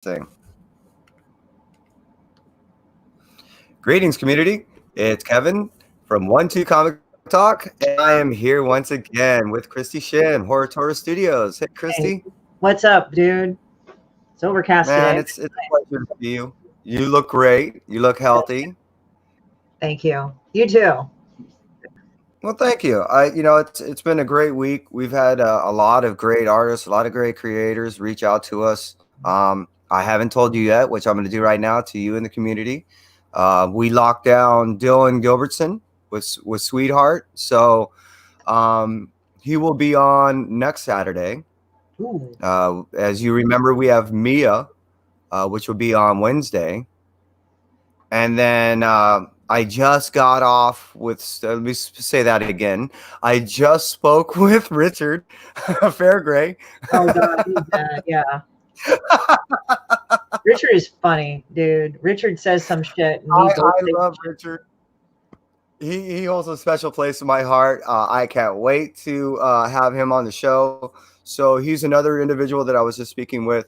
thing. Greetings, community. It's Kevin from Comic Talk, and I am here once again with Christy Shin, Horror Torah Studios. Hey, Christy. Hey, what's up, dude? It's overcast Man, today. it's a pleasure to see you. You look great. You look healthy. Thank you. You too. Well, thank you. It's been a great week. We've had a lot of great artists, a lot of great creators reach out to us. I haven't told you yet, which I'm going to do right now to you in the community. We locked down Dylan Gilbertson with Sweetheart, so he will be on next Saturday. As you remember, we have Mia, which will be on Wednesday, and then I just got off with. Let me say that again. I just spoke with Richard Fairgray. Oh God, he's bad. Yeah. Richard is funny, dude. Richard says some shit. And I love Richard. He holds a special place in my heart. I can't wait to have him on the show. So he's another individual that I was just speaking with.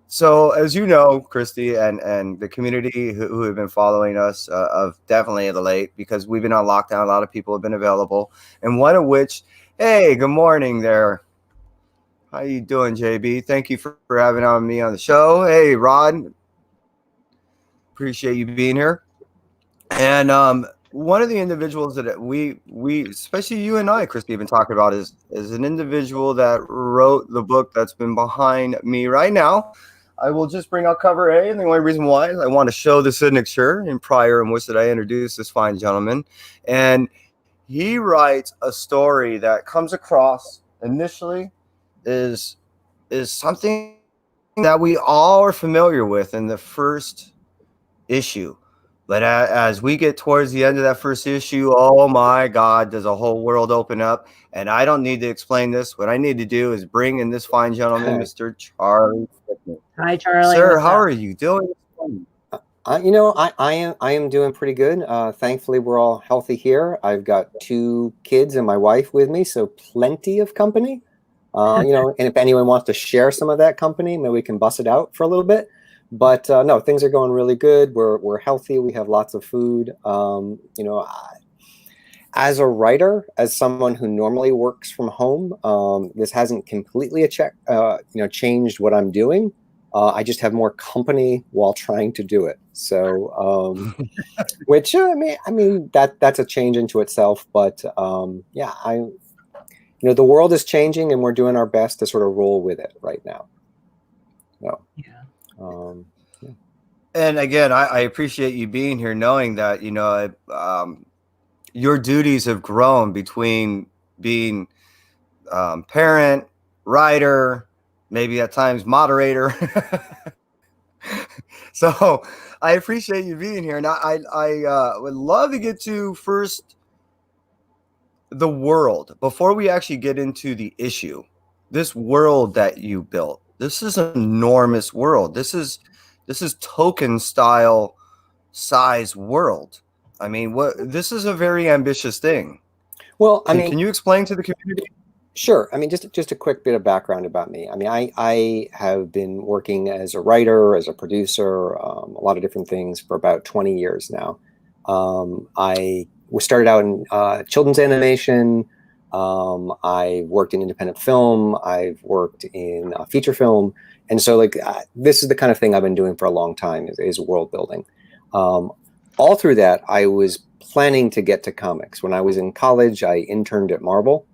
So as you know, Christy and the community who have been following us of definitely the late, because we've been on lockdown. A lot of people have been available, and one of which, hey, good morning there. How you doing, JB? Thank you for having me on the show. Hey, Rod. Appreciate you being here. And one of the individuals that we especially you and I, Christy, have been talking about is an individual that wrote the book that's been behind me right now. I will just bring out cover A, and the only reason why is I want to show the signature in which that I introduced this fine gentleman. And he writes a story that comes across initially is something that we all are familiar with in the first issue. But as we get towards the end of that first issue, oh my God, does a whole world open up. And I don't need to explain this. What I need to do is bring in this fine gentleman, Mr. Charlie Stickney. Hi, Charlie. Sir, how are you doing? I am doing pretty good. Thankfully, we're all healthy here. I've got 2 kids and my wife with me, so plenty of company. And if anyone wants to share some of that company, maybe we can bust it out for a little bit. But no, things are going really good. We're healthy. We have lots of food. As a writer, as someone who normally works from home, this hasn't completely changed what I'm doing. I just have more company while trying to do it. So, which I mean that's a change into itself. But the world is changing, and we're doing our best to sort of roll with it right now. So, yeah. And again, I appreciate you being here, knowing that your duties have grown between being parent, writer, maybe at times moderator. So I appreciate you being here, and I would love to get to first the world before we actually get into the issue. This world that you built. This is an enormous world. This is Tolkien style size world. I mean, this is a very ambitious thing. Well, can you explain to the community? Sure. I mean, just a quick bit of background about me. I mean, I have been working as a writer, as a producer, a lot of different things for about 20 years now. I started out in children's animation. I worked in independent film. I've worked in feature film. And so this is the kind of thing I've been doing for a long time is world building. All through that, I was planning to get to comics. When I was in college, I interned at Marvel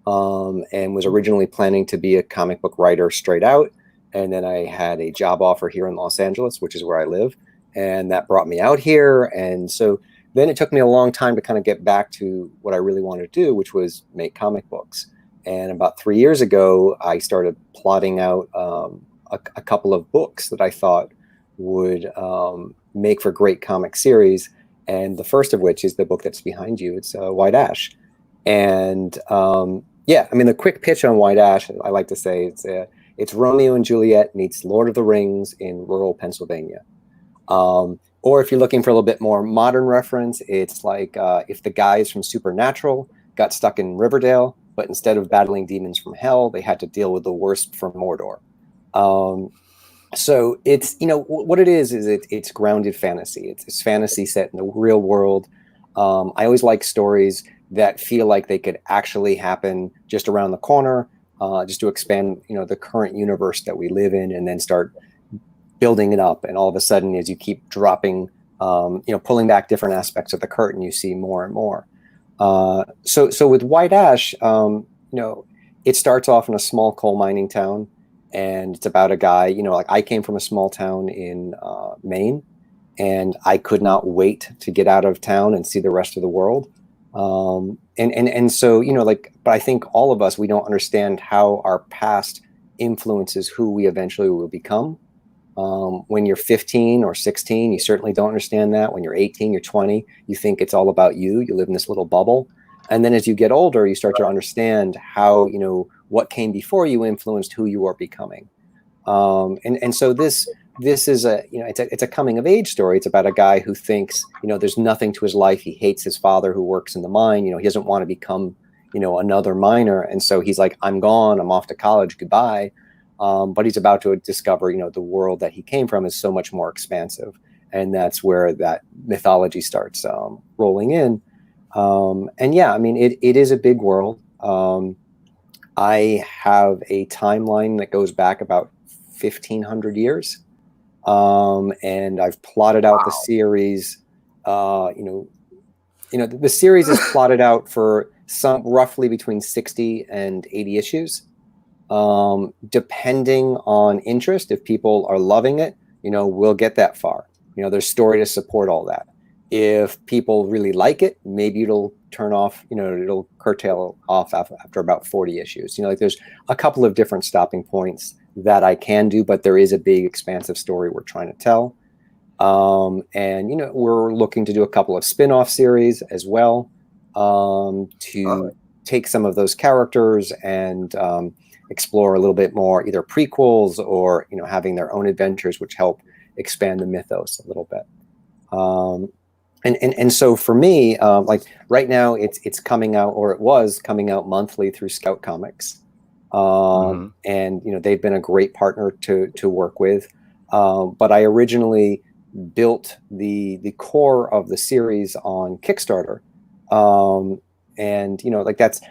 and was originally planning to be a comic book writer straight out. And then I had a job offer here in Los Angeles, which is where I live. And that brought me out here. And so then it took me a long time to kind of get back to what I really wanted to do, which was make comic books. And about 3 years ago, I started plotting out a couple of books that I thought would make for great comic series. And the first of which is the book that's behind you. It's White Ash. And the quick pitch on White Ash, I like to say it's Romeo and Juliet meets Lord of the Rings in rural Pennsylvania. Or if you're looking for a little bit more modern reference, it's like if the guys from Supernatural got stuck in Riverdale, but instead of battling demons from hell, they had to deal with the worst from Mordor. So it's, what it is it's grounded fantasy. It's fantasy set in the real world. I always like stories that feel like they could actually happen just around the corner, just to expand, the current universe that we live in, and then start building it up. And all of a sudden, as you keep dropping, pulling back different aspects of the curtain, you see more and more. So with White Ash, it starts off in a small coal mining town, and it's about a guy, like I came from a small town in Maine, and I could not wait to get out of town and see the rest of the world. And so, but I think all of us, we don't understand how our past influences who we eventually will become. When you're 15 or 16, you certainly don't understand that. When you're 18, you're 20, you think it's all about you. You live in this little bubble. And then as you get older, you start to understand how, what came before you influenced who you are becoming. And so this is it's a coming of age story. It's about a guy who thinks, there's nothing to his life. He hates his father who works in the mine. He doesn't want to become, another miner. And so he's like, I'm gone. I'm off to college. Goodbye. But he's about to discover, the world that he came from is so much more expansive. And that's where that mythology starts rolling in. And yeah, I mean, it is a big world. I have a timeline that goes back about 1,500 years. And I've plotted out the series. The series is plotted out for some roughly between 60 and 80 issues. Depending on interest, if people are loving it, we'll get that far. There's story to support all that. If people really like it, maybe it'll turn off, it'll curtail off after about 40 issues. There's a couple of different stopping points that I can do, but there is a big expansive story we're trying to tell. And, we're looking to do a couple of spin-off series as well, to take some of those characters and, explore a little bit more, either prequels or, having their own adventures, which help expand the mythos a little bit. And so for me, like right now it's coming out, or it was coming out monthly through Scout Comics. And, they've been a great partner to work with. But I originally built the core of the series on Kickstarter. And, like that's,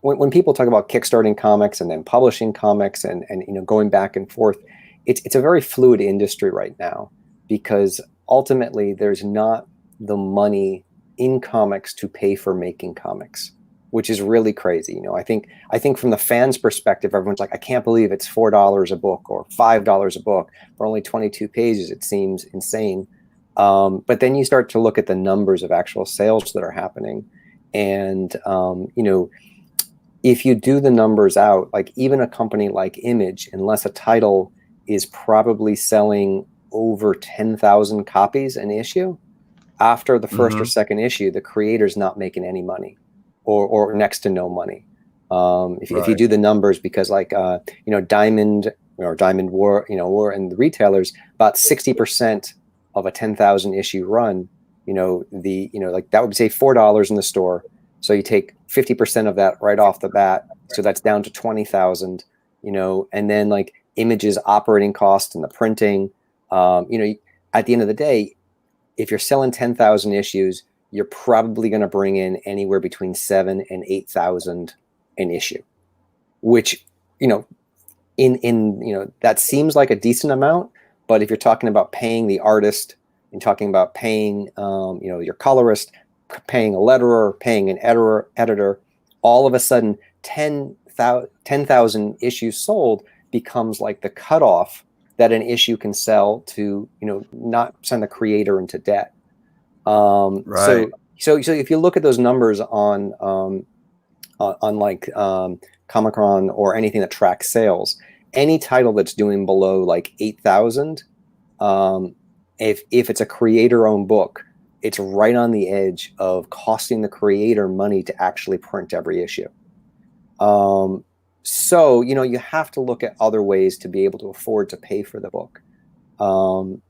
when people talk about kickstarting comics and then publishing comics and going back and forth, it's a very fluid industry right now, because ultimately there's not the money in comics to pay for making comics, which is really crazy. I think from the fans' perspective, everyone's like, I can't believe it's $4 a book or $5 a book for only 22 pages. It seems insane. But then you start to look at the numbers of actual sales that are happening, and if you do the numbers out, like even a company like Image, unless a title is probably selling over 10,000 copies an issue, after the first or second issue, the creator's not making any money, or next to no money. If you do the numbers, because like, Diamond War, War and the retailers, about 60% of a 10,000 issue run, like that would say $4 in the store. So you take 50% of that right off the bat. So that's down to 20,000, and then like Image's operating cost and the printing, at the end of the day, if you're selling 10,000 issues, you're probably going to bring in anywhere between 7,000 and 8,000 an issue, which, that seems like a decent amount. But if you're talking about paying the artist and talking about paying, your colorist, paying a letterer, paying an editor, all of a sudden 10,000 issues sold becomes like the cutoff that an issue can sell to, not send the creator into debt. So if you look at those numbers on like Comic-Con or anything that tracks sales, any title that's doing below like 8,000, if it's a creator-owned book, it's right on the edge of costing the creator money to actually print every issue. So, you have to look at other ways to be able to afford to pay for the book. So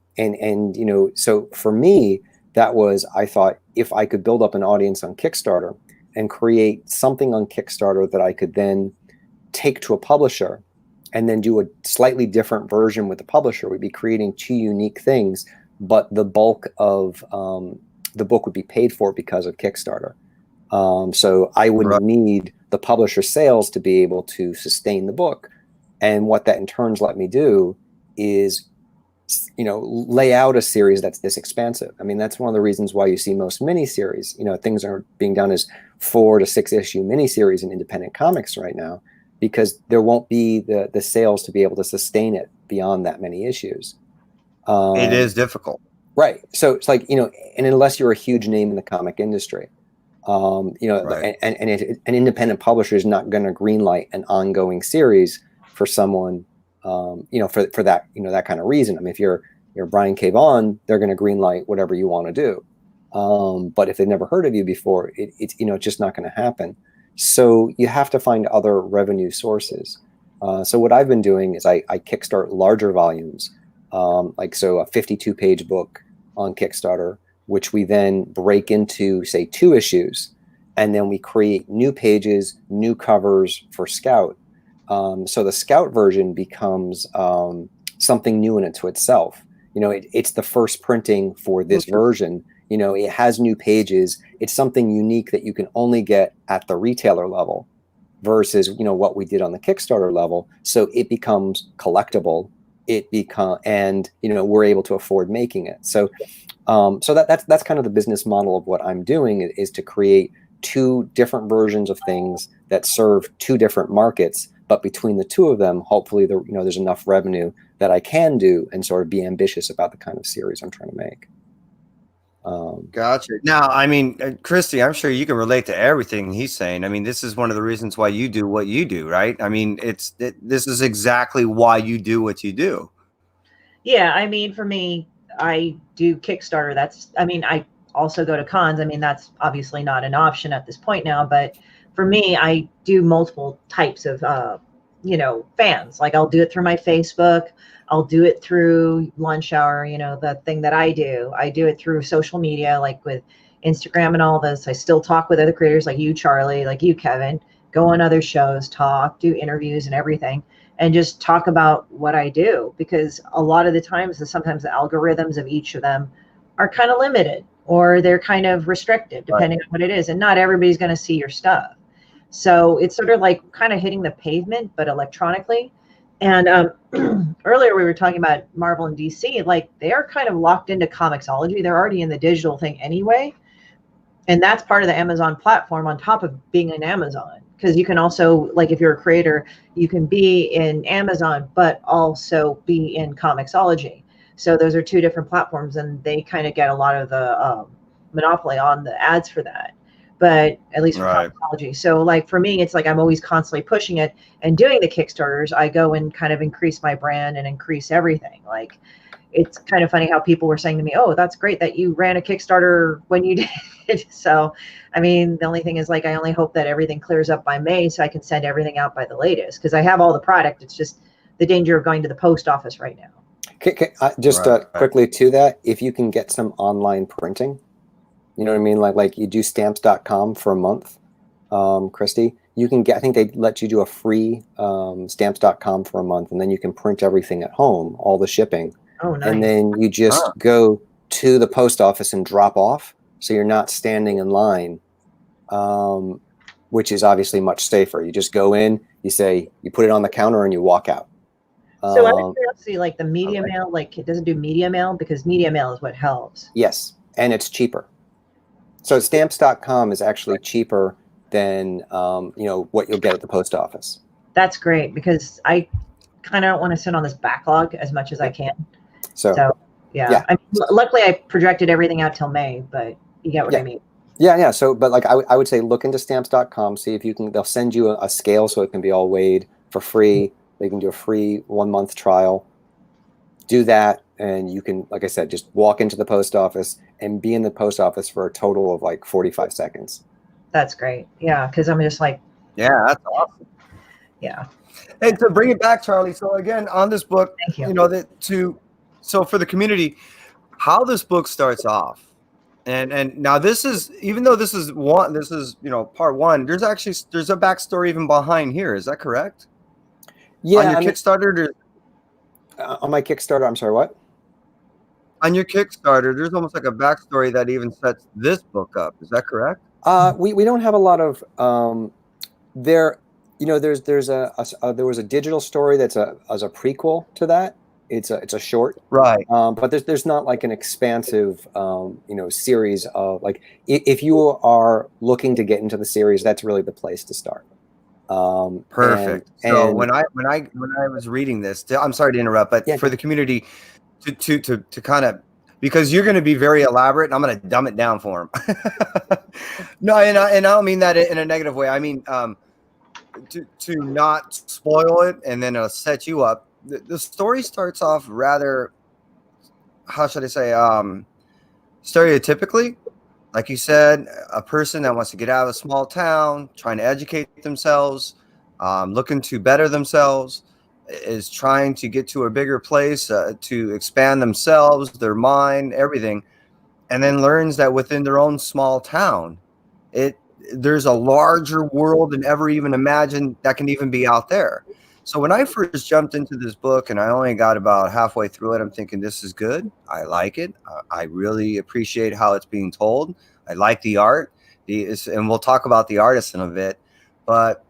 for me, that was, I thought, if I could build up an audience on Kickstarter and create something on Kickstarter that I could then take to a publisher and then do a slightly different version with the publisher. We'd be creating two unique things, but the bulk of the book would be paid for because of Kickstarter. So I wouldn't need the publisher sales to be able to sustain the book. And what that in turn let me do is, lay out a series that's this expansive. I mean, that's one of the reasons why you see most miniseries, things are being done as 4 to 6 issue miniseries in independent comics right now, because there won't be the sales to be able to sustain it beyond that many issues. It is difficult. Right. So it's like, and unless you're a huge name in the comic industry, Right. and an independent publisher is not going to greenlight an ongoing series for someone, for that, that kind of reason. I mean, if you're Brian K. Vaughan, they're going to greenlight whatever you want to do. But if they've never heard of you before, it's just not going to happen. So you have to find other revenue sources. So what I've been doing is I kickstart larger volumes, so a 52-page book on Kickstarter, which we then break into, say, 2 issues, and then we create new pages, new covers for Scout. So the Scout version becomes something new in it to itself. It's the first printing for this version. It has new pages. It's something unique that you can only get at the retailer level versus, what we did on the Kickstarter level. So it becomes collectible. And we're able to afford making it. So that's kind of the business model of what I'm doing, is to create 2 different versions of things that serve 2 different markets. But between the 2 of them, hopefully there's enough revenue that I can do and sort of be ambitious about the kind of series I'm trying to make. Gotcha. Now, I mean, Christy, I'm sure you can relate to everything he's saying. I mean, this is one of the reasons why you do what you do, right? I mean, this is exactly why you do what you do. Yeah, I mean, for me, I do Kickstarter. I also go to cons. I mean, that's obviously not an option at this point now, but for me, I do multiple types of, fans. Like, I'll do it through my Facebook. I'll do it through Lunch Hour, the thing that I do. I do it through social media, like with Instagram and all this. I still talk with other creators like you, Charlie, like you, Kevin, go on other shows, do interviews and everything, and just talk about what I do. Because a lot of the times, sometimes the algorithms of each of them are kind of limited, or they're kind of restricted depending on what it is. And not everybody's going to see your stuff. So it's sort of like kind of hitting the pavement, but electronically. And earlier we were talking about Marvel and DC, like they are kind of locked into Comixology. They're already in the digital thing anyway. And that's part of the Amazon platform on top of being in Amazon. Because you can also, like if you're a creator, you can be in Amazon, but also be in Comixology. So those are 2 different platforms, and they kind of get a lot of the monopoly on the ads for that. But at least for Comixology. So like for me, it's like I'm always constantly pushing it and doing the Kickstarters. I go and kind of increase my brand and increase everything. Like, it's kind of funny how people were saying to me, "Oh, that's great that you ran a Kickstarter when you did." So, I mean, the only thing is, like, I only hope that everything clears up by May so I can send everything out by the latest, because I have all the product. It's just the danger of going to the post office right now. Quickly to that, if you can get some online printing, you know what I mean? Like you do stamps.com for a month, Christy, you can get, I think they let you do a free stamps.com for a month, and then you can print everything at home, all the shipping. Oh, nice. And then you just go to the post office and drop off. So you're not standing in line, which is obviously much safer. You just go in, you put it on the counter and you walk out. So I would see like the media mail, like it doesn't do media mail, because media mail is what helps. Yes. And it's cheaper. So stamps.com is actually cheaper than, what you'll get at the post office. That's great, because I kind of don't want to sit on this backlog as much as I can. So yeah. I mean, luckily I projected everything out till May, but you get what I mean. Yeah. So, but like I would say, look into stamps.com, see if you can, they'll send you a scale so it can be all weighed for free. They can do a free 1-month trial. Do that, and you can, like I said, just walk into the post office and be in the post office for a total of like 45 seconds. That's great. Yeah, because I'm just like, yeah, that's awesome. Yeah. And to bring it back, Charlie. So again, on this book, Thank you. So for the community, how this book starts off, and now this is, even though this is part 1, there's a backstory even behind here. Is that correct? Yeah, On your Kickstarter, on my Kickstarter, I'm sorry, what? on your Kickstarter, there's almost like a backstory that even sets this book up. Is that correct? We don't have a lot of there. You know, there's there was a digital story that's as a prequel to that. It's a short, Right. but there's not like an expansive series of like if you are looking to get into the series, that's really the place to start. Perfect. So And when I was reading this, I'm sorry to interrupt, but yeah, for the community to kind of, because you're going to be very elaborate, and I'm going to dumb it down for them. No, and I don't mean that in a negative way. I mean to not spoil it, and then it'll set you up. The story starts off rather, how should I say, stereotypically. Like you said, a person that wants to get out of a small town, trying to educate themselves, looking to better themselves, is trying to get to a bigger place, to expand themselves, their mind, everything, and then learns that within their own small town, it there's a larger world than ever even imagined that can even be out there. So when I first jumped into this book and I only got about halfway through it, I'm thinking this is good. I like it. I really appreciate how it's being told. I like the art. And we'll talk about the artist in a bit. But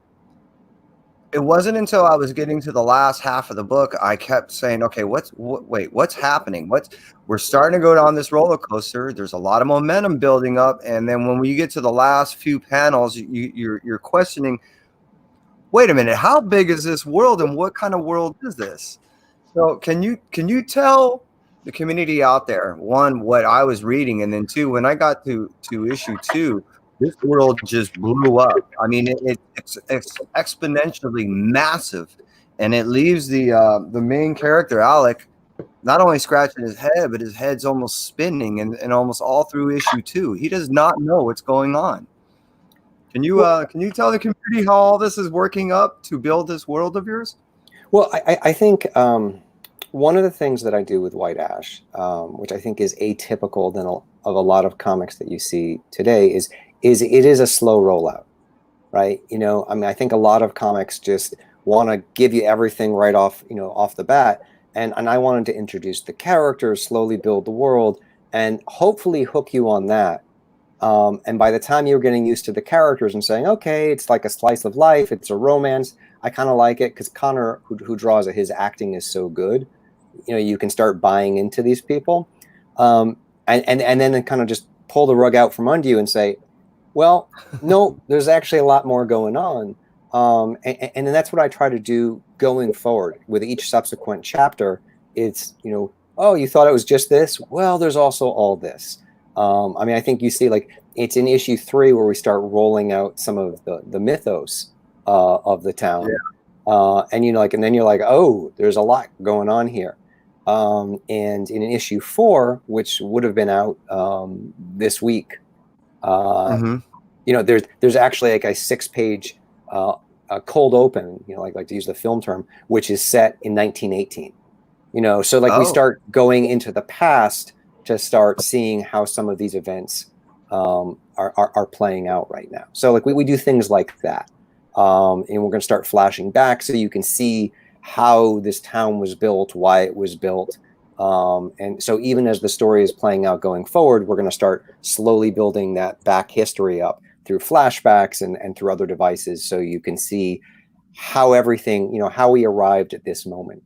it wasn't until I was getting to the last half of the book, I kept saying, okay, what's happening? We're starting to go down this roller coaster. There's a lot of momentum building up. And then when we get to the last few panels, you're questioning, wait a minute, how big is this world and what kind of world is this? So can you tell the community out there, one, what I was reading, and then two, when I got to issue 2, this world just blew up. I mean, it's exponentially massive, and it leaves the main character Alec not only scratching his head, but his head's almost spinning, and almost all through issue 2, he does not know what's going on. Can you tell the community how all this is working up to build this world of yours? well, I think one of the things that I do with White Ash, which I think is atypical of a lot of comics that you see today, is it is a slow rollout, right? You know, I mean, I think a lot of comics just want to give you everything right off, off the bat, and I wanted to introduce the characters, slowly build the world, and hopefully hook you on that. And by the time you're getting used to the characters and saying, okay, it's like a slice of life, it's a romance, I kind of like it because Connor, who draws it, his acting is so good. You can start buying into these people, and then kind of just pull the rug out from under you and say, well, no, there's actually a lot more going on. And then that's what I try to do going forward with each subsequent chapter. It's, oh, you thought it was just this? Well, there's also all this. I mean, I think you see, like, it's in issue 3 where we start rolling out some of the mythos of the town. Yeah. And and then you're like, oh, there's a lot going on here. And in issue 4, which would have been out this week, there's actually like a 6-page a cold open, like to use the film term, which is set in 1918. So like we start going into the past to start seeing how some of these events are playing out right now. So like we do things like that. And we're going to start flashing back so you can see how this town was built, why it was built. And so even as the story is playing out going forward, we're going to start slowly building that back history up through flashbacks and through other devices, so you can see how everything, how we arrived at this moment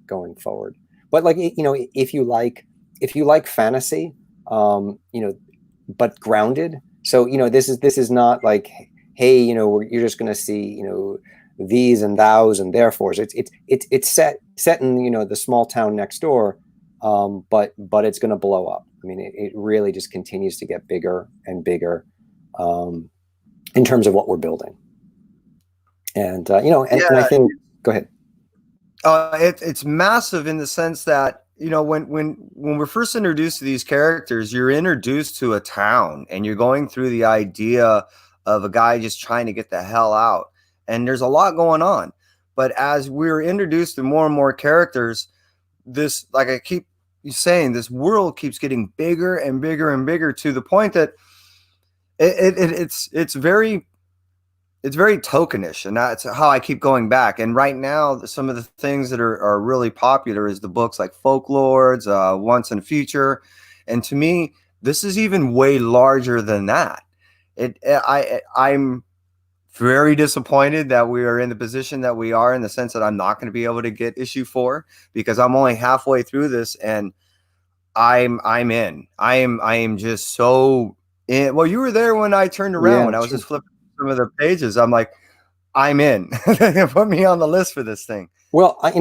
going forward. But like, if you like fantasy, but grounded. So, this is not like, hey, you're just going to see, these and thous and therefores. It's set in, the small town next door, but it's going to blow up. I mean, it really just continues to get bigger and bigger in terms of what we're building. And and I think, go ahead. It's massive in the sense that when we're first introduced to these characters, you're introduced to a town and you're going through the idea of a guy just trying to get the hell out, and there's a lot going on. But as we're introduced to more and more characters, this, like I keep saying, this world keeps getting bigger and bigger and bigger, to the point that it's very it's very tokenish, and that's how I keep going back. And right now, some of the things that are really popular is the books like Folklords, Once and Future, and to me, this is even way larger than that. I'm very disappointed that we are in the position that we are, in the sense that I'm not going to be able to get issue 4 because I'm only halfway through this, and I'm in. I am just so in. Well, you were there when I turned around, Yeah, when I was sure. just flipping some of the pages. I'm like, I'm in. Put me on the list for this thing. Well, I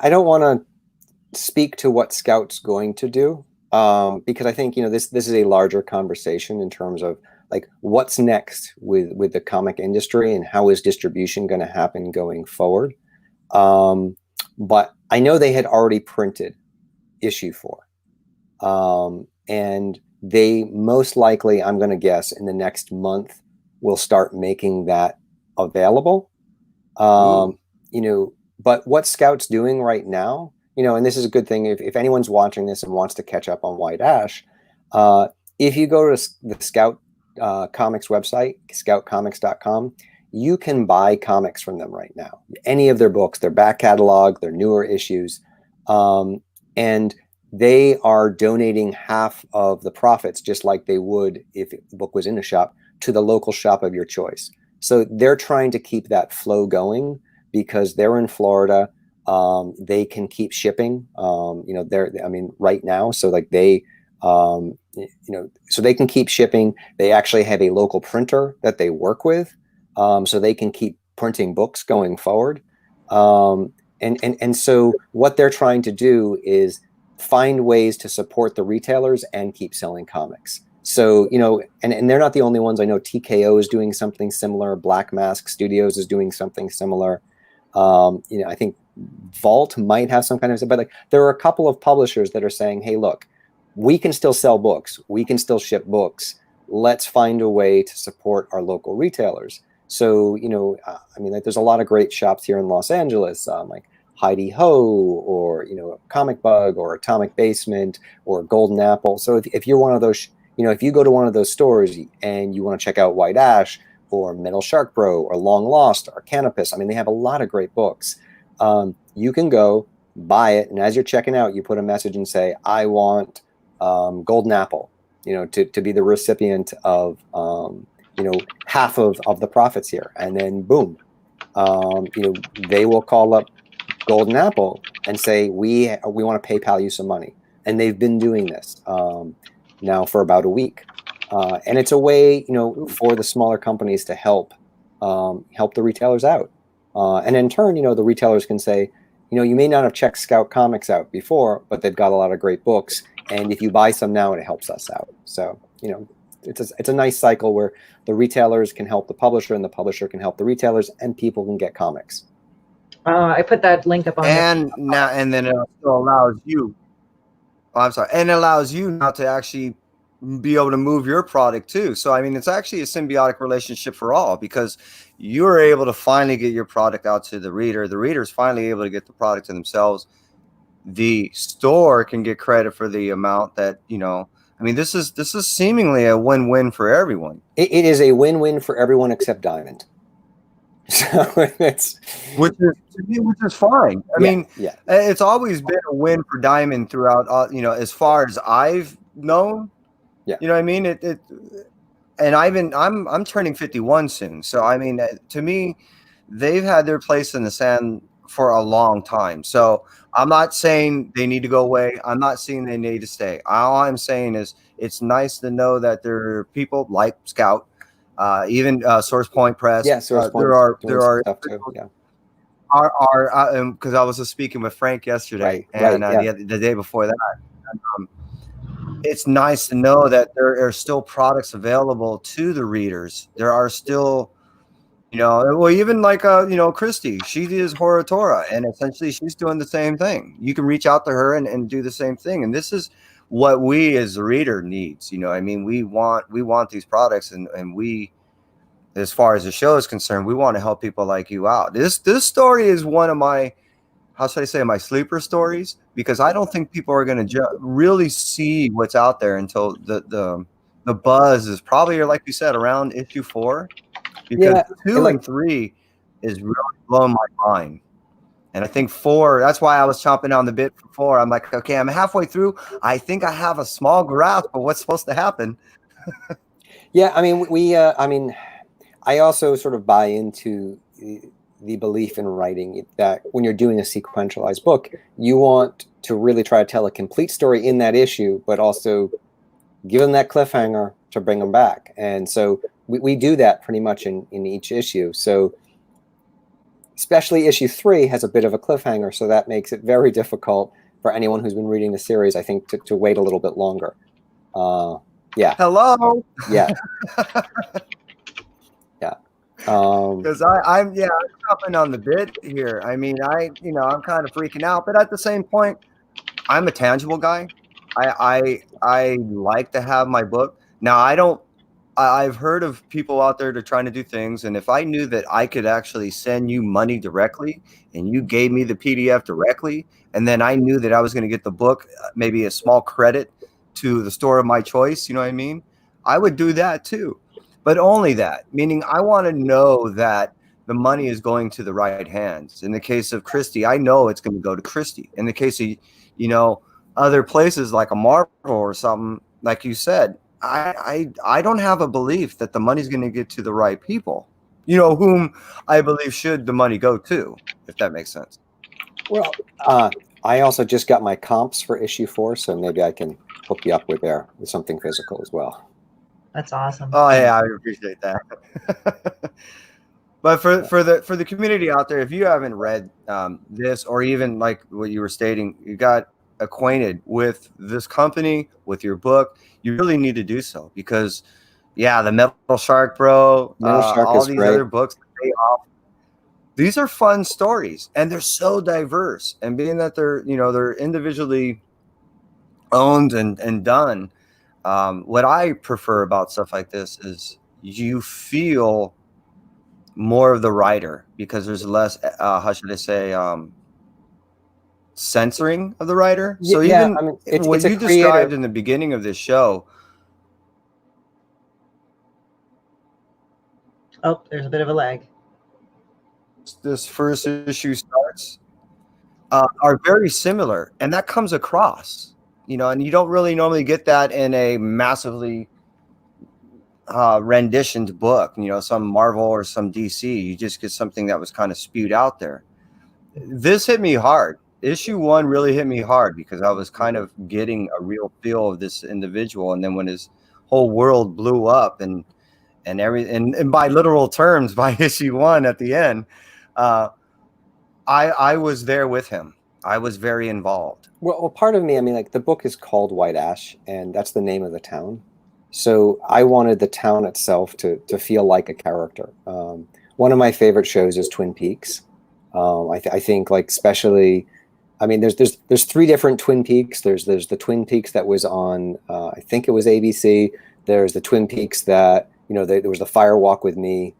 don't want to speak to what Scout's going to do, because I think this is a larger conversation in terms of like what's next with the comic industry and how is distribution going to happen going forward. But I know they had already printed issue 4, and they most likely, I'm going to guess, in the next month will start making that available. But what Scout's doing right now, and this is a good thing if anyone's watching this and wants to catch up on White Ash, if you go to the Scout Comics website, scoutcomics.com, you can buy comics from them right now. Any of their books, their back catalog, their newer issues, and they are donating half of the profits, just like they would if the book was in a shop, to the local shop of your choice. So they're trying to keep that flow going because they're in Florida. They can keep shipping, right now. So like so they can keep shipping. They actually have a local printer that they work with, so they can keep printing books going forward. And so what they're trying to do is find ways to support the retailers and keep selling comics. So, and they're not the only ones. I know TKO is doing something similar. Black Mask Studios is doing something similar. I think Vault might have some kind of, but like there are a couple of publishers that are saying, hey, look, we can still sell books. We can still ship books. Let's find a way to support our local retailers. So, like there's a lot of great shops here in Los Angeles, like Heidi Ho, or, Comic Bug, or Atomic Basement, or Golden Apple. So if you're one of those, if you go to one of those stores and you want to check out White Ash, or Metal Shark Bro, or Long Lost, or Canopus, they have a lot of great books. You can go buy it, and as you're checking out, you put a message and say, I want Golden Apple, to be the recipient of, half of the profits here. And then boom, they will call up Golden Apple and say, we want to PayPal you some money. And they've been doing this now for about a week. And it's a way, for the smaller companies to help the retailers out. And in turn, the retailers can say, you may not have checked Scout Comics out before, but they've got a lot of great books. And if you buy some now, it helps us out. So, it's a nice cycle where the retailers can help the publisher, and the publisher can help the retailers, and people can get comics. I put that link up on and then it also allows you. Oh, I'm sorry, and it allows you now to actually be able to move your product too. So it's actually a symbiotic relationship for all, because you're able to finally get your product out to the reader. The reader's finally able to get the product to themselves. The store can get credit for the amount that this is seemingly a win-win for everyone. It is a win-win for everyone except Diamond. So it's which is fine. I mean, it's always been a win for Diamond throughout. As far as I've known. Yeah. You know what I mean? And I'm turning 51 soon. So to me, they've had their place in the sand for a long time. So I'm not saying they need to go away. I'm not saying they need to stay. All I'm saying is it's nice to know that there are people like Scout, even Source Point Press. Yeah, Source Point. There are stuff too. Yeah. Because I was just speaking with Frank yesterday, the day before that. And, it's nice to know that there are still products available to the readers. There are still, even like Christy, she is Horatora, and essentially she's doing the same thing. You can reach out to her and do the same thing. And this is what we as the reader needs. We want these products, and we, as far as the show is concerned, we want to help people like you out. This story is one of my, how should I say, my sleeper stories, because I don't think people are going to really see what's out there until the buzz is probably, like you said, around issue 4. because Yeah, 2 and 3 is really blowing my mind. And I think 4, that's why I was chomping on the bit for 4. I'm like, okay, I'm halfway through. I think I have a small grasp of what's supposed to happen. Yeah, I mean, I also sort of buy into the belief in writing that when you're doing a sequentialized book, you want to really try to tell a complete story in that issue, but also give them that cliffhanger to bring them back. And so we do that pretty much in each issue. So especially issue 3 has a bit of a cliffhanger, so that makes it very difficult for anyone who's been reading the series, I think, to wait a little bit longer. Yeah. Hello. Yeah. Yeah. Because I'm chopping on the bit here. I mean, I'm kind of freaking out, but at the same point, I'm a tangible guy. I like to have my book. Now I've heard of people out there that are trying to do things, and if I knew that I could actually send you money directly and you gave me the PDF directly, and then I knew that I was going to get the book, maybe a small credit to the store of my choice, you know what I mean? I would do that too. But only that, meaning I want to know that the money is going to the right hands. In the case of Christie, I know it's going to go to Christie. In the case of, other places like a Marvel or something, like you said, I don't have a belief that the money's going to get to the right people, whom I believe should the money go to, if that makes sense. Well, I also just got my comps for issue 4, so maybe I can hook you up with something physical as well. That's awesome. Oh yeah, I appreciate that. But for the community out there, if you haven't read this, or even like what you were stating, you got acquainted with this company, with your book, you really need to do so, because the Metal Shark, bro, Metal Shark all is these great. other books that they offer, these are fun stories, and they're so diverse. And being that they're individually owned and done, what I prefer about stuff like this is you feel more of the writer, because there's less how should I say, censoring of the writer. So Yeah, even I mean, what it's a you creative described in the beginning of this show. Oh, there's a bit of a lag. This first issue starts are very similar, and that comes across, and you don't really normally get that in a massively renditioned book, some Marvel or some DC. You just get something that was kind of spewed out there. This hit me hard. Issue 1 really hit me hard, because I was kind of getting a real feel of this individual, and then when his whole world blew up and by literal terms, by issue 1 at the end, I was there with him. I was very involved. Well, part of me, I mean, like, the book is called White Ash, and that's the name of the town. So I wanted the town itself to feel like a character. One of my favorite shows is Twin Peaks. I think, like, especially, I mean, there's 3 different Twin Peaks. There's the Twin Peaks that was on, I think it was ABC. There's the Twin Peaks that, there was the Fire Walk with Me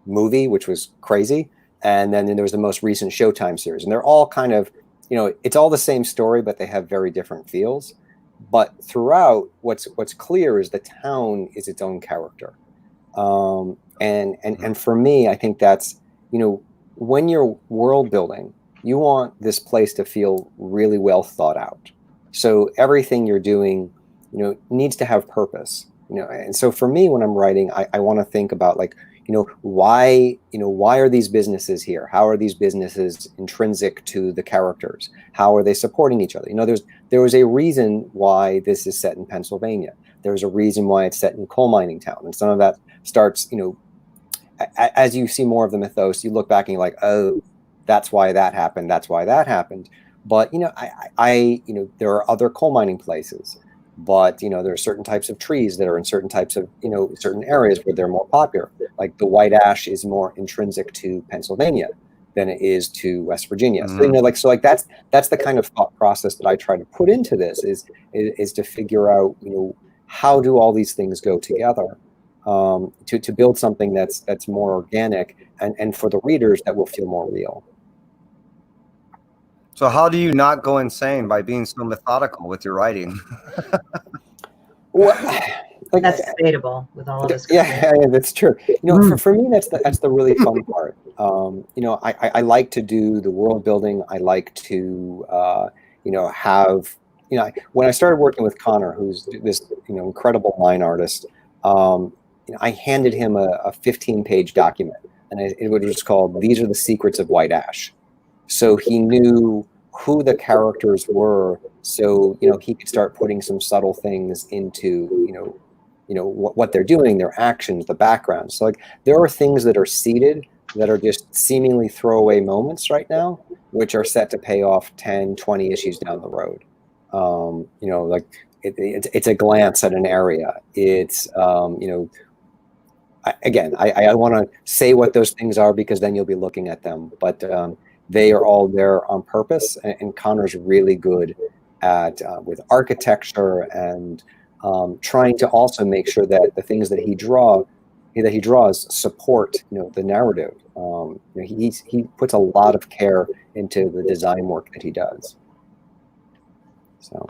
movie, which was crazy. And then there was the most recent Showtime series. And they're all kind of, it's all the same story, but they have very different feels. But throughout, what's clear is the town is its own character. And for me, I think that's, when you're world building, you want this place to feel really well thought out. So everything you're doing, needs to have purpose. And so for me, when I'm writing, I want to think about, like, why are these businesses here? How are these businesses intrinsic to the characters? How are they supporting each other? There was a reason why this is set in Pennsylvania. There's a reason why it's set in coal mining town. And some of that starts, as you see more of the mythos, you look back and you're like, oh, that's why that happened. That's why that happened. But, there are other coal mining places. But, there are certain types of trees that are in certain types of, certain areas where they're more popular. Like the white ash is more intrinsic to Pennsylvania than it is to West Virginia. Mm-hmm. So, that's the kind of thought process that I try to put into this is to figure out, how do all these things go together to build something that's more organic and for the readers that will feel more real. So how do you not go insane by being so methodical with your writing? Well, like, That's debatable with all of this. yeah, that's true. You know, for me, that's the really fun part. You know, I like to do the world building. I like to, you know, have, you know, when I started working with Connor, who's this, you know, incredible line artist, you know, I handed him a 15-page document, and it was just called "These are the Secrets of White Ash." So he knew who the characters were, so you know he could start putting some subtle things into you know what they're doing, their actions, the background. So like there are things that are seeded that are just seemingly throwaway moments right now, which are set to pay off 10, 20 issues down the road. You know, like it's a glance at an area. It's you know, I want to say what those things are because then you'll be looking at them, but they are all there on purpose, and Connor's really good at with architecture and trying to also make sure that the things that he draws support, you know, the narrative. You know, he puts a lot of care into the design work that he does. So,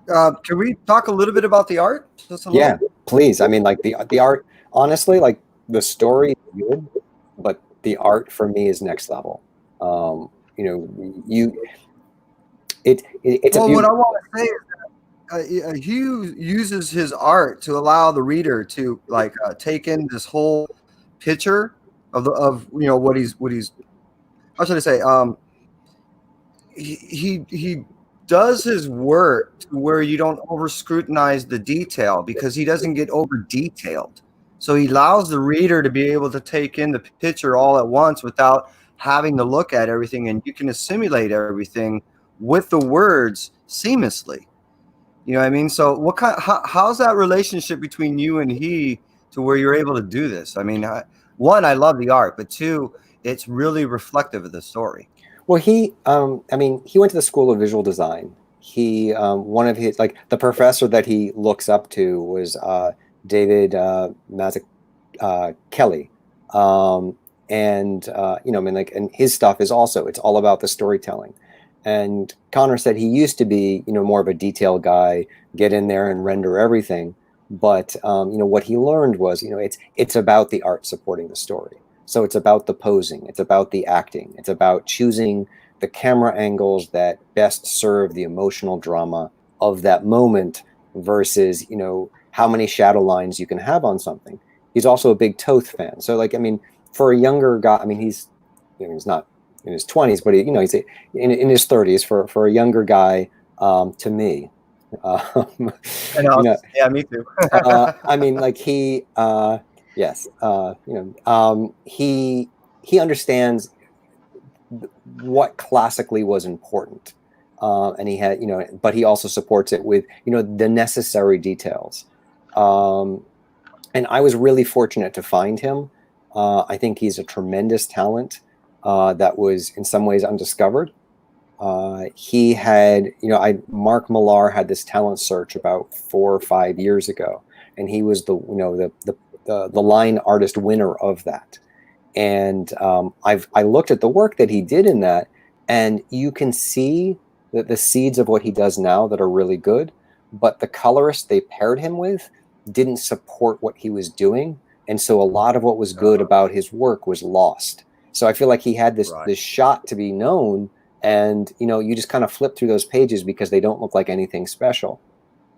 can we talk a little bit about the art? Yeah, please. I mean, like the art. Honestly, like the story is good, but the art for me is next level. You know, it's well, a what beautiful. I want to say is that Hugh uses his art to allow the reader to like take in this whole picture of you know what he's how should I say he does his work to where you don't over scrutinize the detail because he doesn't get over detailed. So he allows the reader to be able to take in the picture all at once without having to look at everything, and you can assimilate everything with the words seamlessly. You know what I mean? So how's that relationship between you and he to where you're able to do this? I mean, one, I love the art, but two, it's really reflective of the story. Well, I mean, he went to the School of Visual Design. He, one of his, like, the professor that he looks up to was David Kelly. You know, I mean, like, and his stuff is also, it's all about the storytelling. And Connor said he used to be, you know, more of a detail guy, get in there and render everything. But, you know, what he learned was, you know, it's about the art supporting the story. So it's about the posing, it's about the acting, it's about choosing the camera angles that best serve the emotional drama of that moment versus, you know, how many shadow lines you can have on something. He's also a big Toth fan. So like, I mean, for a younger guy, I mean, he's, you know, he's not in his 20s, but he, you know, he's in his 30s for a younger guy, to me. I know, you know, yeah, me too. I mean, like yes, you know, he understands what classically was important, and he had, you know, but he also supports it with, you know, the necessary details. And I was really fortunate to find him. I think he's a tremendous talent that was in some ways undiscovered. He had, you know, Mark Millar had this talent search about 4 or 5 years ago, and he was the, you know, the line artist winner of that. And I looked at the work that he did in that, and you can see that the seeds of what he does now that are really good, but the colorist they paired him with didn't support what he was doing, and so a lot of what was good about his work was lost. So I feel like he had this shot to be known, and you know, you just kind of flip through those pages because they don't look like anything special.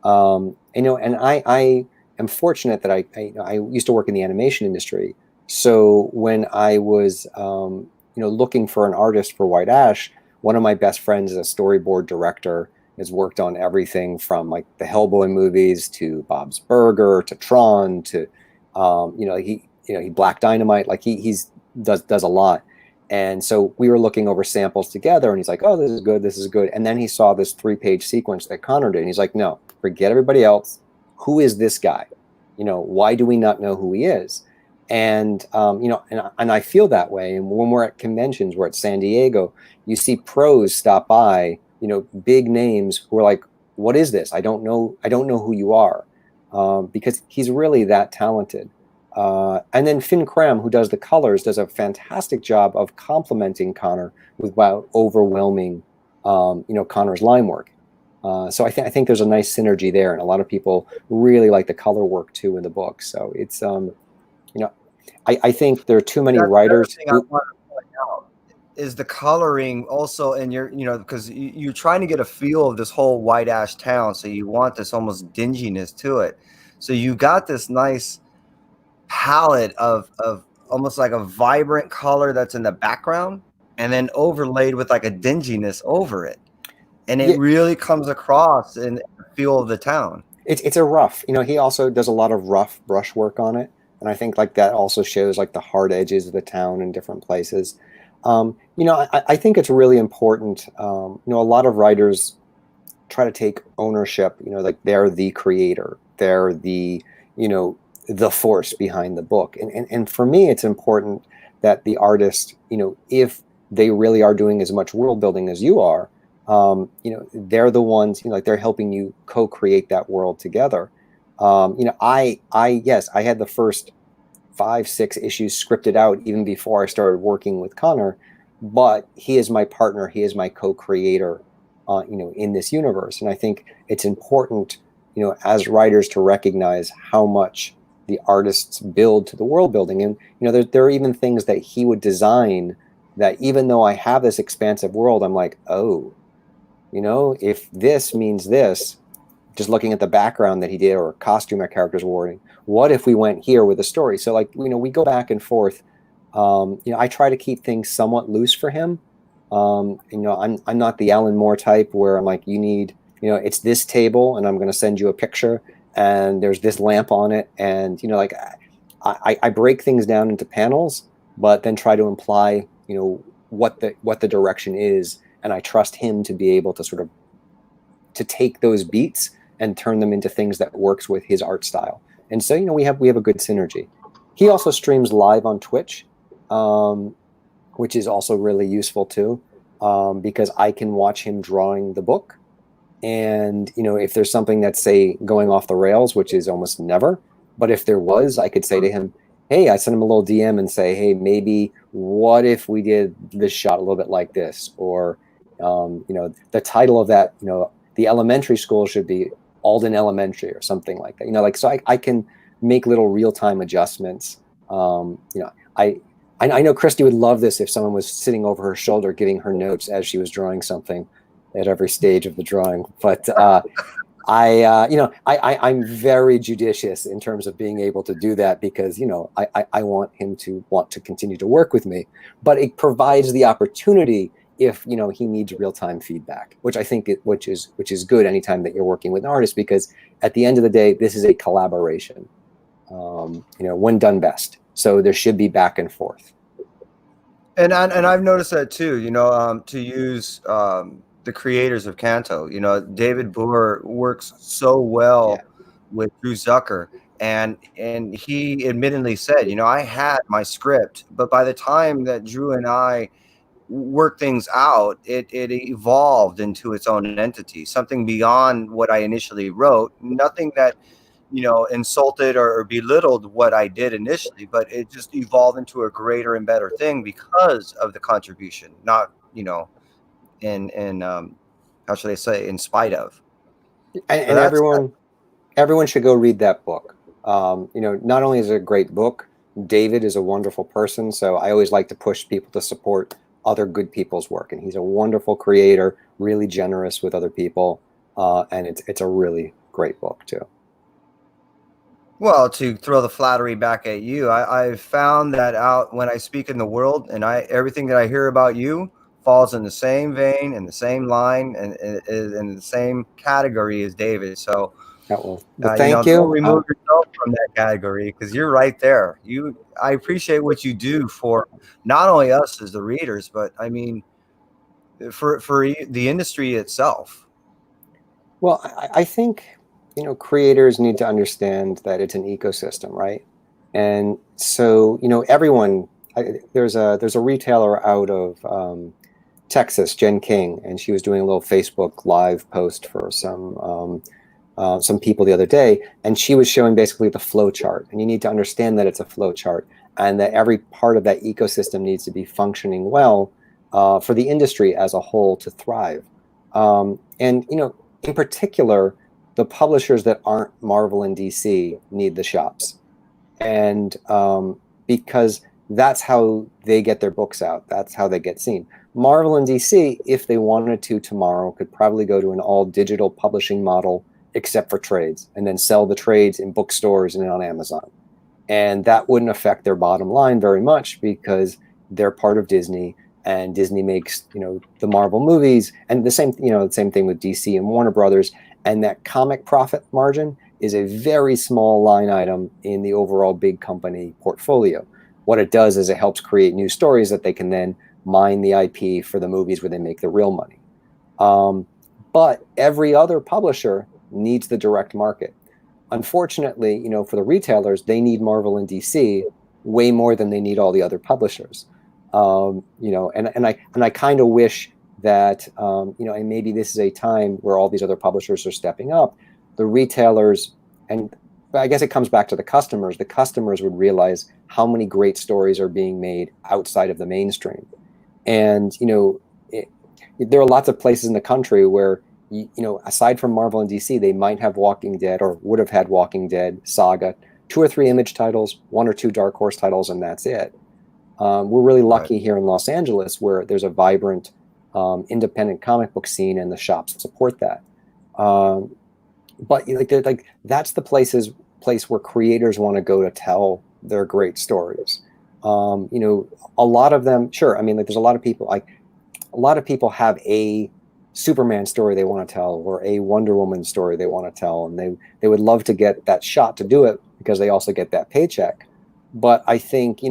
You know, and I am fortunate that I used to work in the animation industry. So when I was you know, looking for an artist for White Ash, one of my best friends is a storyboard director, has worked on everything from like the Hellboy movies to Bob's Burger to Tron to you know, he Black Dynamite, like he's does a lot. And so we were looking over samples together, and he's like, oh, this is good, this is good. And then he saw this 3-page sequence that Connor did, and he's like, no, forget everybody else. Who is this guy? You know, why do we not know who he is? And you know, and I feel that way. And when we're at conventions, we're at San Diego, you see pros stop by, you know, big names who are like, what is this? I don't know who you are, because he's really that talented. And then Finn Cram, who does the colors, does a fantastic job of complementing Connor without overwhelming, you know, Connor's line work. So I think there's a nice synergy there, and a lot of people really like the color work too in the book. So it's I think there are too many That's the other writers thing I who. want to point out is the coloring also in your, because you're trying to get a feel of this whole white ash town, so you want this almost dinginess to it. So you got this nice palette of almost like a vibrant color that's in the background, and then overlaid with like a dinginess over it, and it Yeah, really comes across in the feel of the town. it's a rough. He also does a lot of rough brush work on it, and I think like that also shows like the hard edges of the town in different places. I think it's really important. A lot of writers try to take ownership. Like they're the creator, they're the force behind the book, and for me, it's important that the artist, if they really are doing as much world building as you are, they're the ones, like they're helping you co-create that world together. Yes, I had the first 5, 6 issues scripted out even before I started working with Connor, but he is my partner, he is my co-creator, in this universe. And I think it's important, as writers, to recognize how much the artists build to the world building. And there are even things that he would design that, even though I have this expansive world, I'm like, oh, if this means this, just looking at the background that he did or costume our characters were wearing, what if we went here with a story? So like, we go back and forth. I try to keep things somewhat loose for him. I'm not the Alan Moore type where I'm like, you need, it's this table and I'm going to send you a picture and there's this lamp on it. And, like I break things down into panels, but then try to imply, what the direction is. And I trust him to be able to sort of to take those beats and turn them into things that works with his art style. And so, we have a good synergy. He also streams live on Twitch, which is also really useful too, because I can watch him drawing the book. And, if there's something that's, say, going off the rails, which is almost never, but if there was, I could say to him, hey, I send him a little DM and say, hey, maybe what if we did this shot a little bit like this? Or, the title of that, the elementary school should be Alden Elementary or something like that. So I can make little real-time adjustments. I know Christy would love this if someone was sitting over her shoulder giving her notes as she was drawing something at every stage of the drawing. But I'm very judicious in terms of being able to do that because, I want him to want to continue to work with me, but it provides the opportunity if, he needs real-time feedback, which I think which is good anytime that you're working with an artist, because at the end of the day, this is a collaboration, when done best. So there should be back and forth. And I've noticed that too, to use the creators of Kanto, David Boer works so well with Drew Zucker, and he admittedly said, I had my script, but by the time that Drew and I worked things out, it evolved into its own entity, something beyond what I initially wrote, nothing that insulted or belittled what I did initially, but it just evolved into a greater and better thing because of the contribution, not, in how should I say, in spite of. And everyone should go read that book. Not only is it a great book, David is a wonderful person. So I always like to push people to support other good people's work. And he's a wonderful creator, really generous with other people. And it's a really great book too. Well, to throw the flattery back at you, I've found that out when I speak in the world, and everything that I hear about you falls in the same vein, in the same line, and in the same category as David. So, well, thank you. Don't remove yourself from that category because you're right there. I appreciate what you do for not only us as the readers, but I mean, for the industry itself. Well, I think, creators need to understand that it's an ecosystem, right? And so, everyone, there's a retailer out of Texas, Jen King, and she was doing a little Facebook live post for some people the other day, and she was showing basically the flow chart. And you need to understand that it's a flow chart, and that every part of that ecosystem needs to be functioning well for the industry as a whole to thrive. And in particular, the publishers that aren't Marvel and DC need the shops. And because that's how they get their books out. That's how they get seen. Marvel and DC, if they wanted to tomorrow, could probably go to an all digital publishing model, except for trades, and then sell the trades in bookstores and on Amazon. And that wouldn't affect their bottom line very much because they're part of Disney, and Disney makes, the Marvel movies, and the same thing with DC and Warner Brothers. And that comic profit margin is a very small line item in the overall big company portfolio. What it does is it helps create new stories that they can then mine the IP for the movies where they make the real money. But every other publisher needs the direct market. Unfortunately, for the retailers, they need Marvel and DC way more than they need all the other publishers. And I kind of wish that, and maybe this is a time where all these other publishers are stepping up. The retailers, and I guess it comes back to the customers would realize how many great stories are being made outside of the mainstream. And, there are lots of places in the country where, aside from Marvel and DC, they might have Walking Dead, or would have had Walking Dead, Saga, 2 or 3 Image titles, 1 or 2 Dark Horse titles, and that's it. We're really lucky here in Los Angeles where there's a vibrant independent comic book scene, and the shops support that. But that's the place where creators want to go to tell their great stories. A lot of them, sure. I mean, there's a lot of people have a Superman story they want to tell, or a Wonder Woman story they want to tell, and they would love to get that shot to do it because they also get that paycheck. But I think,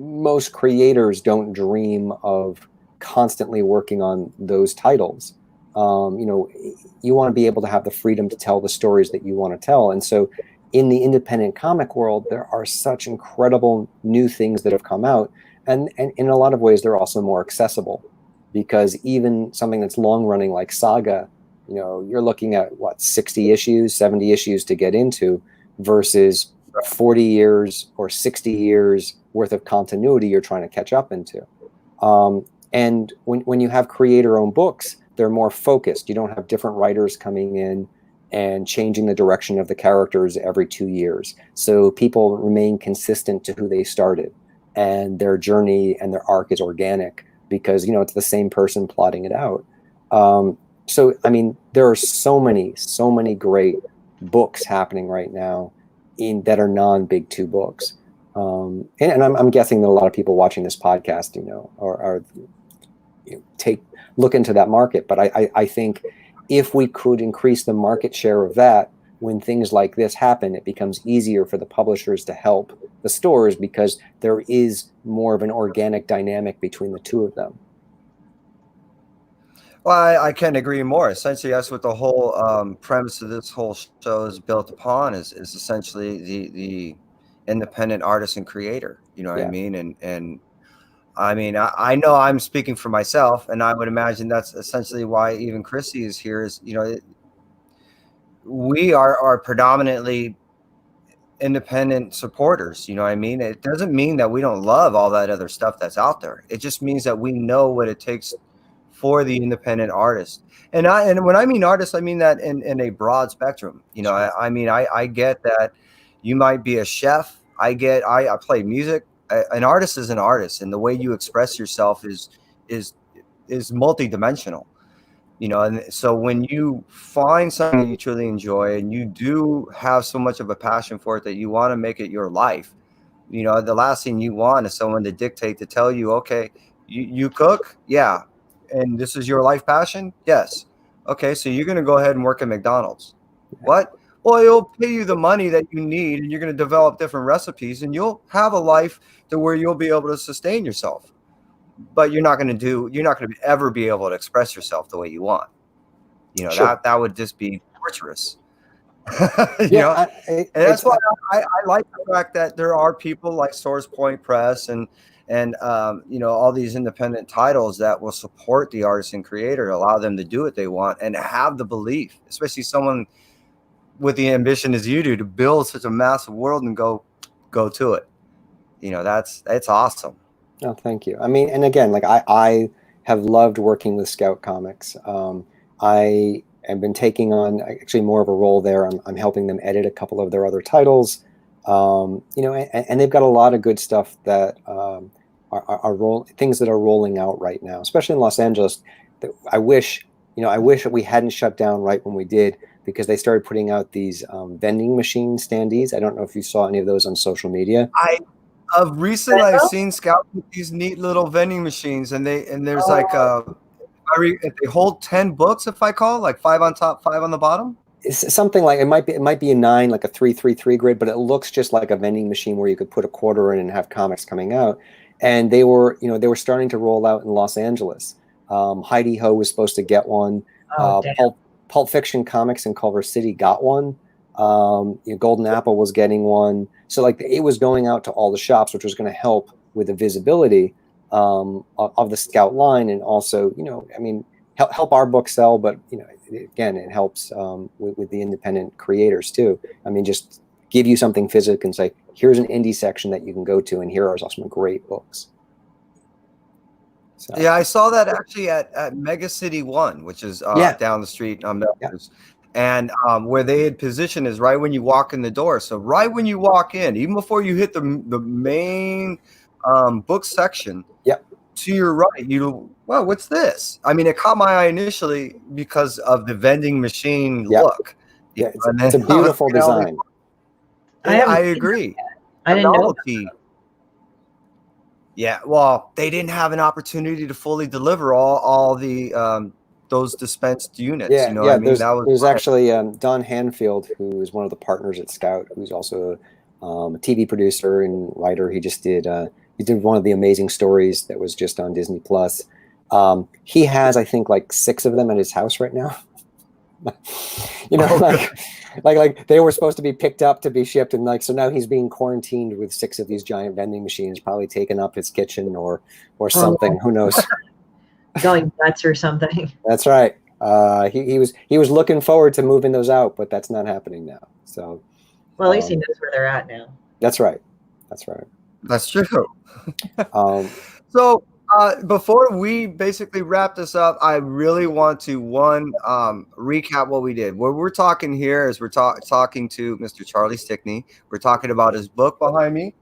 most creators don't dream of constantly working on those titles. You want to be able to have the freedom to tell the stories that you want to tell. And so in the independent comic world, there are such incredible new things that have come out. And in a lot of ways, they're also more accessible, because even something that's long running like Saga, you're looking at 60 issues, 70 issues to get into, versus 40 years or 60 years worth of continuity you're trying to catch up into. And when you have creator-owned books, they're more focused. You don't have different writers coming in and changing the direction of the characters every 2 years. So people remain consistent to who they started, and their journey and their arc is organic because, it's the same person plotting it out. So, I mean, there are so many great books happening right now that are non-big 2 books. And I'm guessing that a lot of people watching this podcast, look into that market. But I think if we could increase the market share of that, when things like this happen, it becomes easier for the publishers to help the stores because there is more of an organic dynamic between the two of them. Well, I can't agree more. Essentially, that's what the whole premise of this whole show is built upon, is essentially the independent artist and creator. You know what I mean? And I mean, I know I'm speaking for myself, and I would imagine that's essentially why even Chrissy is here. Is we are predominantly independent supporters. You know what I mean? It doesn't mean that we don't love all that other stuff that's out there. It just means that we know what it takes for the independent artist. And when I mean artist, I mean that in a broad spectrum. I mean, I get that you might be a chef. I play music. An artist is an artist, and the way you express yourself is multidimensional. And so when you find something you truly enjoy, and you do have so much of a passion for it that you want to make it your life, the last thing you want is someone to dictate, to tell you, okay, you cook, yeah, and this is your life passion, yes, okay, so you're going to go ahead and work at McDonald's. What? Well, it'll pay you the money that you need, and you're going to develop different recipes, and you'll have a life to where you'll be able to sustain yourself. But you're not going to ever be able to express yourself the way you want. Sure. That would just be torturous. And that's why I like the fact that there are people like Source Point Press and all these independent titles that will support the artist and creator, allow them to do what they want, and have the belief, especially someone with the ambition as you do, to build such a massive world and go to it. It's awesome. Oh, thank you. I mean, and again, like I have loved working with Scout Comics. I and been taking on actually more of a role there. I'm helping them edit a couple of their other titles, and they've got a lot of good stuff that things that are rolling out right now, especially in Los Angeles. I wish that we hadn't shut down right when we did, because they started putting out these vending machine standees. I don't know if you saw any of those on social media. Recently I've seen Scout with these neat little vending machines, and there's if they hold 10 books, if I call, like 5 on top, 5 on the bottom. It's something like it might be a 9, like a 3-3-3 grid, but it looks just like a vending machine where you could put a quarter in and have comics coming out. And they were starting to roll out in Los Angeles. Heidi Ho was supposed to get one. Pulp Fiction Comics in Culver City got one. Golden Apple was getting one. So like it was going out to all the shops, which was going to help with the visibility of the Scout line, and also, help our book sell. But again, it helps with the independent creators too. I mean, just give you something physical and say, here's an indie section that you can go to, and here are some great books. So. Yeah, I saw that actually at Mega City 1, which is down the street. And where they had positioned is right when you walk in the door. So right when you walk in, even before you hit the main book section, to your right, what's this? I mean, it caught my eye initially because of the vending machine look. Yeah, it's a beautiful design. I agree. I didn't know. Yeah, well, they didn't have an opportunity to fully deliver all the those dispensed units. Yeah, what I mean? There's actually Don Hanfield, who is one of the partners at Scout, who's also a TV producer and writer. He just did one of the amazing stories that was just on Disney Plus. He has, I think, like 6 of them at his house right now. Like they were supposed to be picked up to be shipped, and so now he's being quarantined with 6 of these giant vending machines, probably taken up his kitchen or something. Who knows? Going nuts or something. That's right. He was looking forward to moving those out, but that's not happening now. So, well, at least he knows where they're at now. That's right. That's true. So before we basically wrap this up, I really want to recap what we did. What we're talking here is we're talking to Mr. Charlie Stickney. We're talking about his book behind me,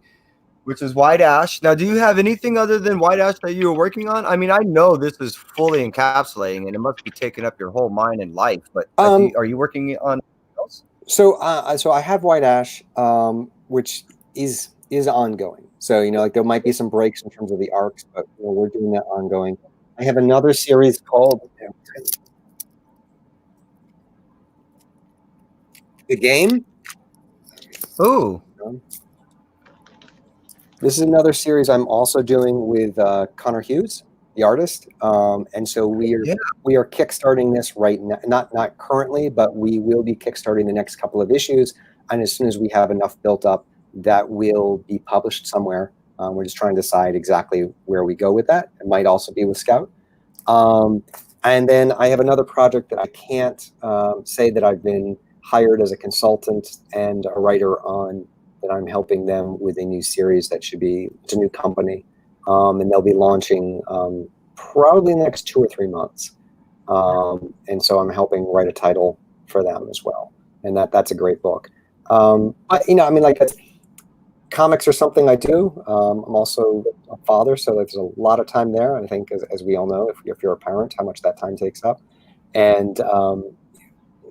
which is White Ash. Now, do you have anything other than White Ash that you were working on? I mean, I know this is fully encapsulating, and it must be taking up your whole mind and life. But are you working on anything else? So I have White Ash, which is ongoing. So, there might be some breaks in terms of the arcs, but we're doing that ongoing. I have another series called The Game. Ooh. This is another series I'm also doing with Connor Hughes, the artist. And so we are kickstarting this right now. Not currently, but we will be kickstarting the next couple of issues. And as soon as we have enough built up, that will be published somewhere. We're just trying to decide exactly where we go with that. It might also be with Scout. And then I have another project that I can't say that I've been hired as a consultant and a writer on, that I'm helping them with a new series it's a new company. And they'll be launching probably in the next 2 or 3 months. And so I'm helping write a title for them as well. And that's a great book. Comics are something I do. I'm also a father, so there's a lot of time there. I think, as we all know, if you're a parent, how much that time takes up, and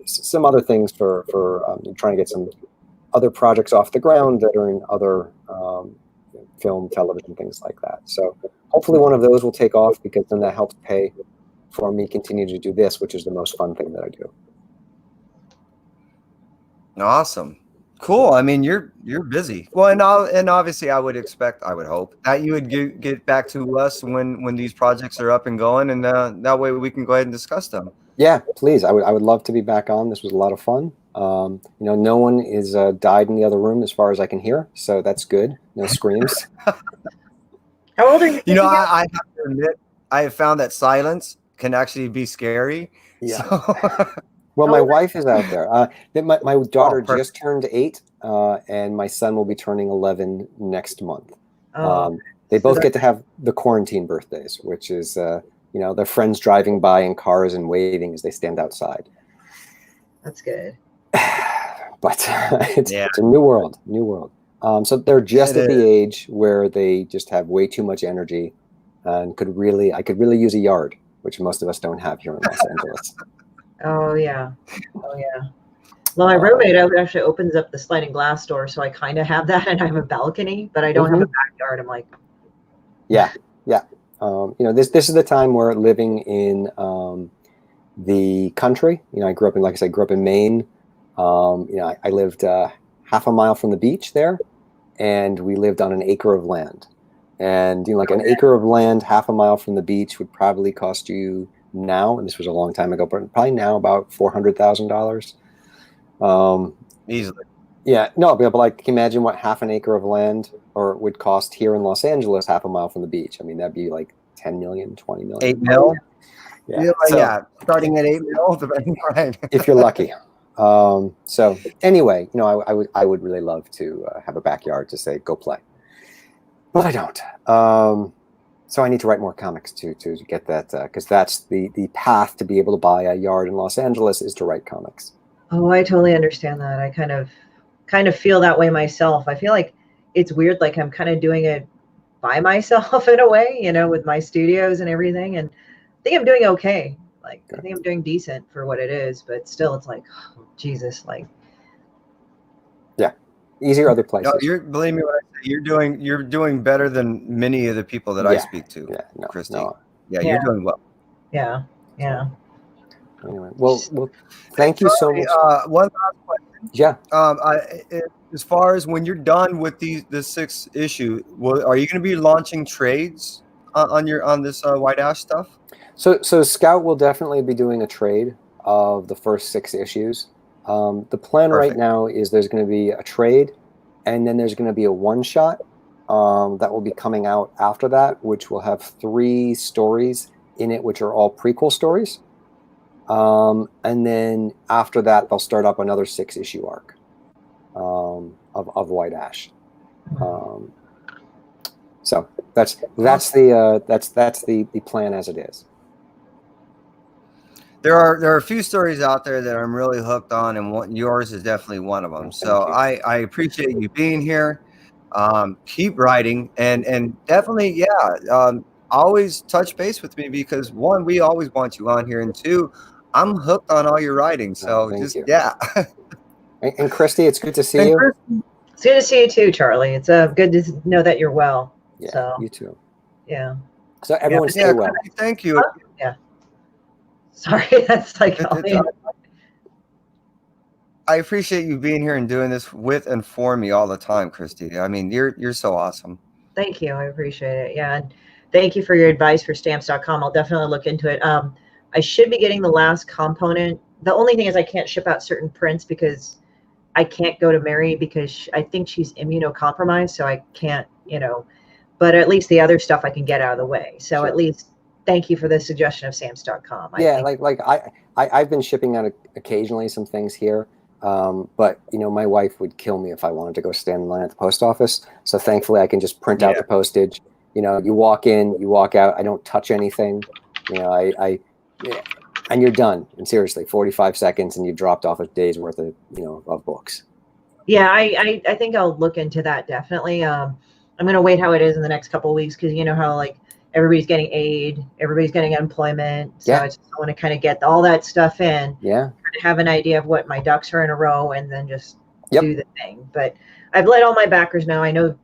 some other things for trying to get some other projects off the ground that are in other film, television, things like that. So hopefully one of those will take off, because then that helps pay for me continue to do this, which is the most fun thing that I do. Awesome. Cool. I mean, you're busy. Well, and obviously I would hope that you would get back to us when these projects are up and going, and that way we can go ahead and discuss them. Yeah, please. I would love to be back on. This was a lot of fun. No one is died in the other room as far as I can hear, so that's good. No screams. How old are you? I have to admit, I have found that silence can actually be scary. Yeah. So. Well, my wife is out there. My daughter just turned 8, and my son will be turning 11 next month. They both get to have the quarantine birthdays, which is, their friends driving by in cars and waving as they stand outside. That's good. But it's a new world. So they're just at the age where they just have way too much energy and I could really use a yard, which most of us don't have here in Los Angeles. Oh yeah. Well, my roommate actually opens up the sliding glass door, so I kind of have that, and I have a balcony, but I don't have a backyard. I'm like, yeah. This is the time where living in the country. I grew up in Maine. I lived half a mile from the beach there, and we lived on an acre of land. And an acre of land half a mile from the beach would probably cost you now, and this was a long time ago, but probably now about $400,000. Easily. Yeah, no, but like imagine what half an acre of land would cost here in Los Angeles, half a mile from the beach. I mean, that'd be like 10 million, 20 million. 8 mil? Yeah. Starting at 8 mil, right? If you're lucky. So anyway, I would really love to have a backyard to say, go play. But I don't. So I need to write more comics to get that, because that's the path to be able to buy a yard in Los Angeles is to write comics. oh, I totally understand that. I kind of feel that way myself. I feel like it's weird, like I'm kind of doing it by myself in a way, with my studios and everything. And I think I'm doing okay. Like, I think I'm doing decent for what it is, but still it's like, oh, Jesus, like. Yeah. Easier other places. No, believe me when I say you're doing better than many of the people that I speak to. Yeah, no, Christy. No. Yeah, you're doing well. Yeah. Anyway, well, thank you so much. One last question. Yeah. As far as when you're done with the 6th issue, are you going to be launching trades on this White Ash stuff? So Scout will definitely be doing a trade of the first 6 issues. The plan right now is there's going to be a trade, and then there's going to be a one-shot that will be coming out after that, which will have 3 stories in it, which are all prequel stories. And then after that, they'll start up another 6-issue arc of White Ash. So that's the plan as it is. There are a few stories out there that I'm really hooked on, and yours is definitely one of them. So I appreciate you being here. Keep writing, and definitely, always touch base with me, because 1, we always want you on here, and 2, I'm hooked on all your writing. So And Christy, it's good to see you. It's good to see you too, Charlie. It's good to know that you're well. Yeah, so, you too. Yeah. So everyone stay well. Thank you. Yeah. Sorry, that's like. I appreciate you being here and doing this with and for me all the time, Christy. I mean, you're so awesome. Thank you. I appreciate it. Yeah, and thank you for your advice for stamps.com. I'll definitely look into it. I should be getting the last component. The only thing is I can't ship out certain prints because I can't go to Mary because I think she's immunocompromised, so I can't, but at least the other stuff I can get out of the way. So at least thank you for the suggestion of stamps.com. I've been shipping out occasionally some things here, but my wife would kill me if I wanted to go stand in line at the post office. So thankfully I can just print out the postage. You walk in, you walk out. I don't touch anything. And you're done. And seriously, 45 seconds, and you've dropped off a day's worth of of books. Yeah, I think I'll look into that definitely. I'm gonna wait how it is in the next couple of weeks, because how like everybody's getting aid, everybody's getting unemployment. So I just want to kind of get all that stuff in. Yeah. Kind of have an idea of what my ducks are in a row, and then just do the thing. But I've let all my backers know. I know,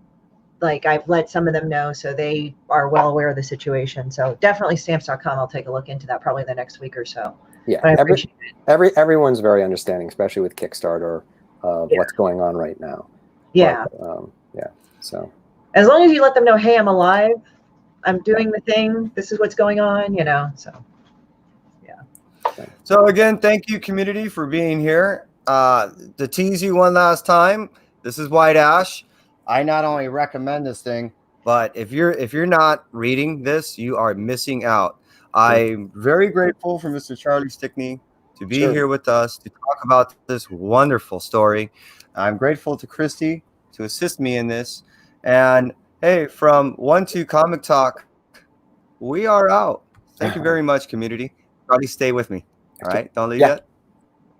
like I've let some of them know, so they are well aware of the situation. So definitely stamps.com. I'll take a look into that probably the next week or so. Yeah. Everyone's very understanding, especially with Kickstarter, what's going on right now. Yeah. But, so as long as you let them know, hey, I'm alive, I'm doing the thing, this is what's going on, so So again, thank you, community, for being here. To tease you one last time, this is White Ash. I not only recommend this thing, but if you're not reading this, you are missing out. I'm very grateful for Mr. Charlie Stickney to be here with us to talk about this wonderful story. I'm grateful to Christy to assist me in this. And hey, from Onetwocomictalk, we are out. Thank you very much, community. Probably stay with me. All right, don't leave yet.